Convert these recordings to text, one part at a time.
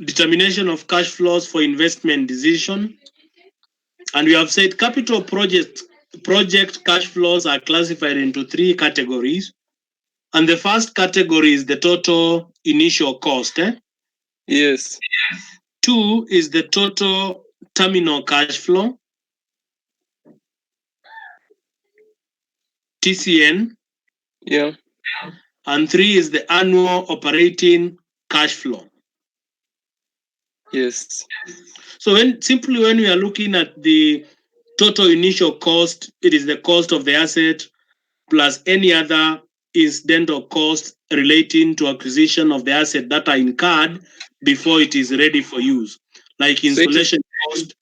determination of cash flows for investment decision. And we have said capital project cash flows are classified into 3 categories. And the first category is the total initial cost. Yes. 2 is the total terminal cash flow, TCN. Yeah. And 3 is the annual operating cash flow. Yes. So when we are looking at the total initial cost, it is the cost of the asset plus any other incidental costs relating to acquisition of the asset that are incurred before it is ready for use, like installation cost,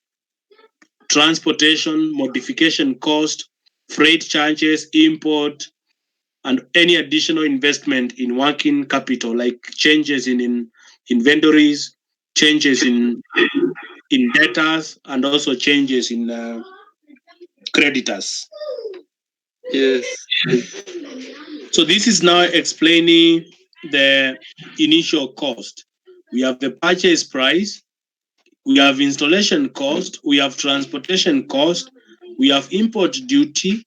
transportation, modification cost, freight charges, import, and any additional investment in working capital, like changes in inventories, changes in debtors, and also changes in creditors. Yes. So this is now explaining the initial cost. We have the purchase price, we have installation cost, we have transportation cost, we have import duty,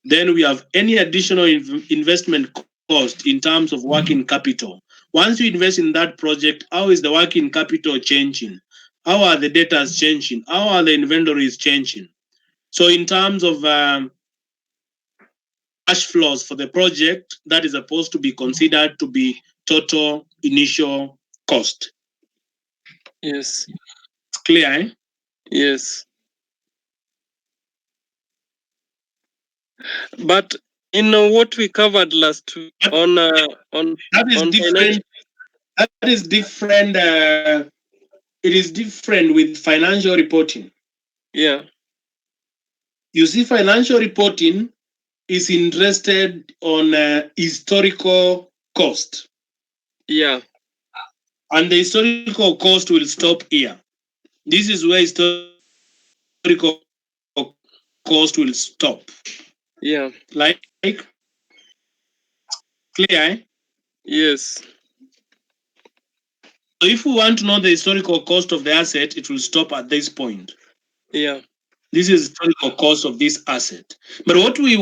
then we have any additional investment cost in terms of working capital. Once you invest in that project, how is the working capital changing? How are the debtors changing? How are the inventories changing? So in terms of cash flows for the project, that is supposed to be considered to be total initial cost. Yes. It's clear, eh? Yes. But in what we covered last week on that is different. That is different. It is different with financial reporting. Yeah. You see, financial reporting is interested on historical cost. Yeah. And the historical cost will stop here. This is where historical cost will stop. Yeah. Like, clear, eh? Yes. So if we want to know the historical cost of the asset, it will stop at this point. Yeah. This is historical cost of this asset. But what we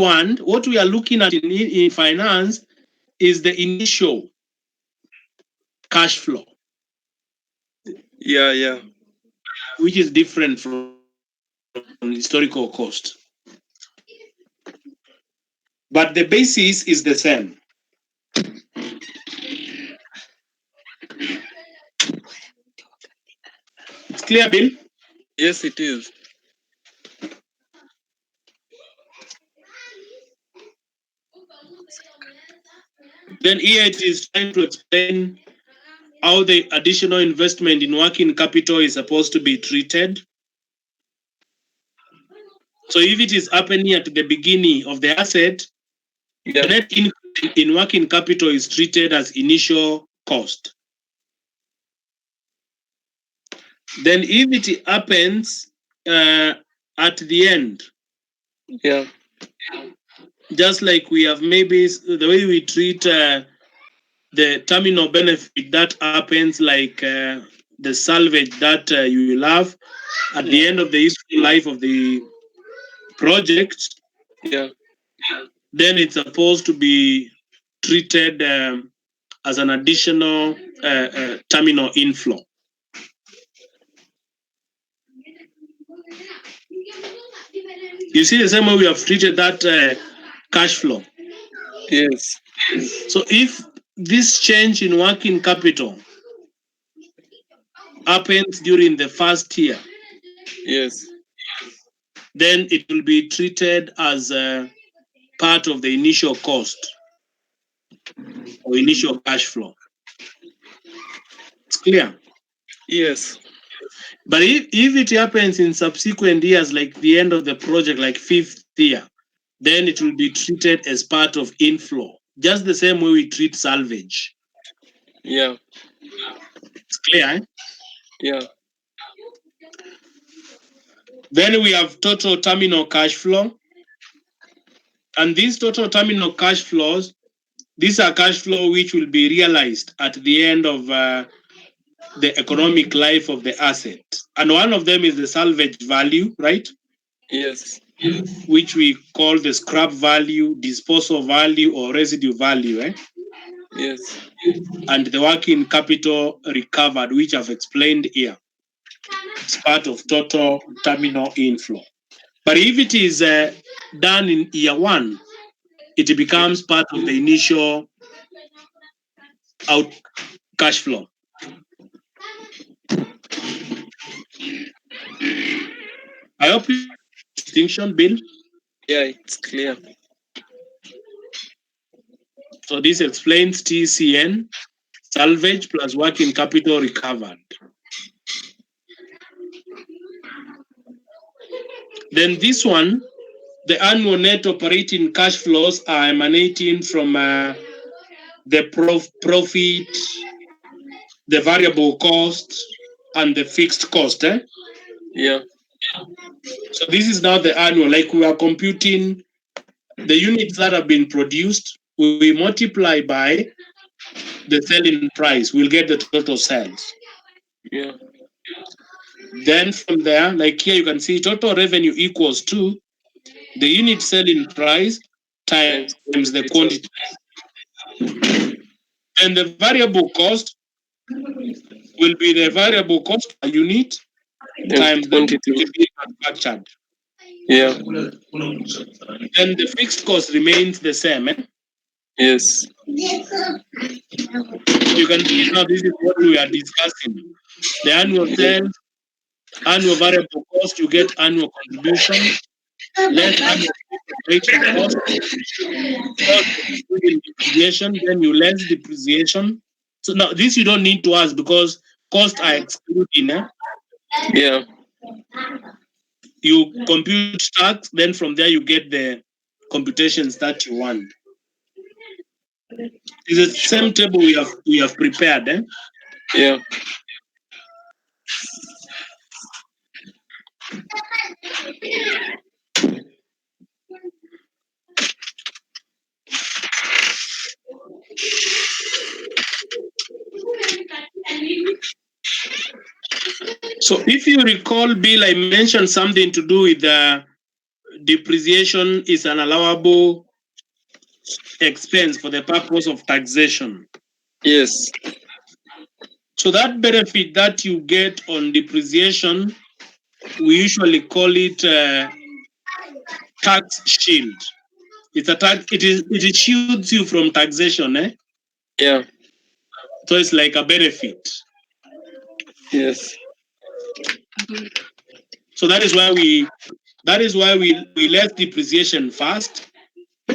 are looking at in finance is the initial cash flow. Yeah. Yeah. Which is different from historical cost. But the basis is the same. It's clear, Bill? Yes, it is. Then here it is trying to explain how the additional investment in working capital is supposed to be treated. So if it is happening at the beginning of the asset, the net increase in working capital is treated as initial cost. Then if it happens at the end, yeah, just like we have maybe the way we treat the terminal benefit that happens, like the salvage that you will have at the end of the useful life of the project, yeah, then it's supposed to be treated as an additional terminal inflow. You see the same way we have treated that cash flow. yes. So if this change in working capital happens during the first year, yes, then it will be treated as part of the initial cost or initial cash flow. It's clear. Yes. But if it happens in subsequent years, like the end of the project, like 5th year, then it will be treated as part of inflow, just the same way we treat salvage. Yeah. It's clear, eh? Yeah. Then we have total terminal cash flow. And these total terminal cash flows, these are cash flow which will be realized at the end of the economic life of the asset. And one of them is the salvage value, right? Yes. Which we call the scrap value, disposal value, or residue value, Yes. and the working capital recovered, which I've explained here. It's part of total terminal inflow. But if it is done in year one, it becomes part of the initial out cash flow. I hope you distinction, Bill. Yeah, it's clear. So this explains TCN, salvage plus working capital recovered. Then this one, the annual net operating cash flows are emanating from the profit, the variable cost, and the fixed cost. Yeah. So this is now the annual, like we are computing the units that have been produced, we multiply by the selling price, we'll get the total sales. Yeah. Then from there, like here you can see total revenue equals to the unit selling price times the quantity. And the variable cost will be the variable cost per unit times the quantity being manufactured. Yeah. Then the fixed cost remains the same. Yes. You can see now this is what we are discussing. The annual sales, annual variable cost, you get annual contribution, less annual operating cost, including depreciation, then you less depreciation. So now this you don't need to ask because costs are excluding. Yeah. You compute tax, then from there you get the computations that you want. It's the same table we have prepared. Yeah. So if you recall, Bill, I mentioned something to do with the depreciation is an allowable expense for the purpose of taxation. Yes. So that benefit that you get on depreciation, we usually call it tax shield. It's a tax. It shields you from taxation. Yeah. So it's like a benefit. Yes. So that is why we left depreciation first,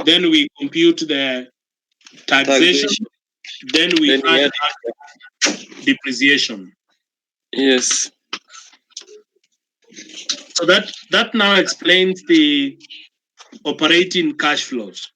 then we compute the taxation, then we add depreciation. Yes. So that now explains the operating cash flows.